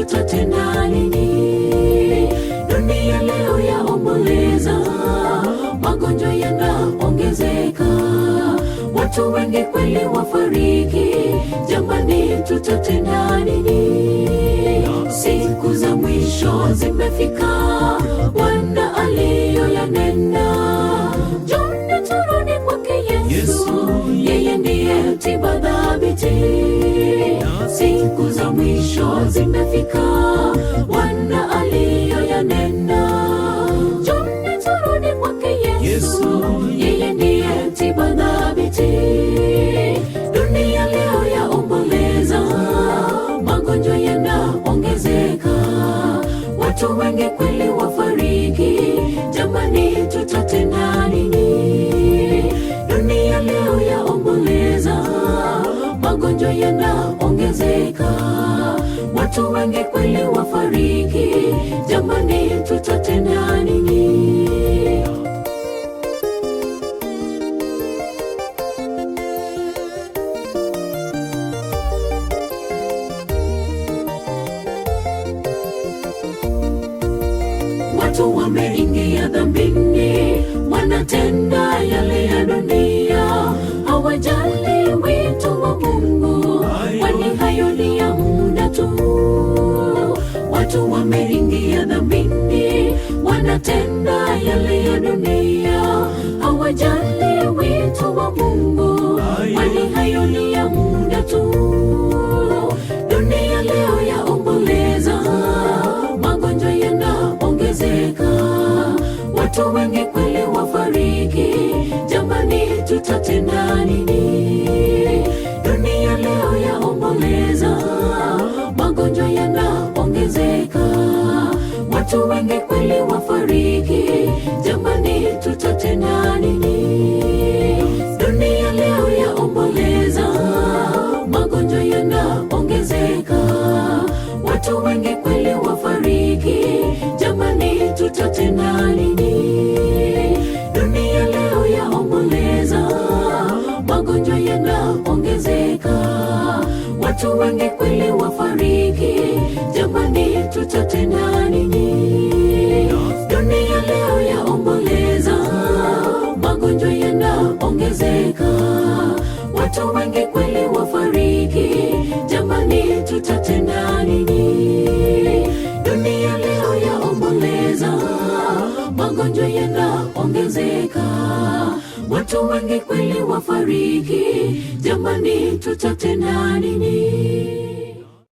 tutatenda nini? Dunia leo yaomboleza, magonjwa yanaongezeka, watu wengi kweli wafariki. Jamani, tutatenda nini? Siku za mwisho zimefika, Bwana aliyoyanena. Njoni turudi kwake Yesu, yeye ndiye tiba thabiti. Siku za mwisho zimefika, Bwana aliyoyanena. Njoni turudi kwake Yesu, yeye ndiye tiba thabiti. Dunia leo yaomboleza, magonjwa yanaongezeka, watu wengi kweli wafariki. Jamani, tutatenda nini? Dunia leo yaomboleza, magonjwa yanaongezeka, watu wengi kweli wafariki. Jamani, tutatenda nini? Watu wameingia dhambini, wanatenda yale ya dunia, hawajali wito wa Mungu, kwani hayo ni ya muda tu. Watu wameingia dhambini, wanatenda yale ya dunia, hawajali wito wa Mungu, kwani hayo ni ya muda tu. Dunia leo yaomboleza, magonjwa yanaongezeka, watu wengi kweli wafariki. Jamani, tutatenda nini? Dunia leo yaomboleza, magonjwa yanaongezeka, watu wengi kweli wafariki. Jamani, tutatenda nini? Dunia leo yaomboleza, magonjwa yanaongezeka, watu wengi kweli wafariki. Jamani, tutatenda nini? Dunia leo yaomboleza, magonjwa yanaongezeka, watu wengi kweli wafariki. Jamani, tutatenda nini? Dunia leo yaomboleza, magonjwa yanaongezeka, watu wengi kweli wafariki. Jamani, tutatenda nini? Dunia leo yaomboleza, magonjwa yanaongezeka, watu wengi kweli wafariki. Jamani, tutatenda nini?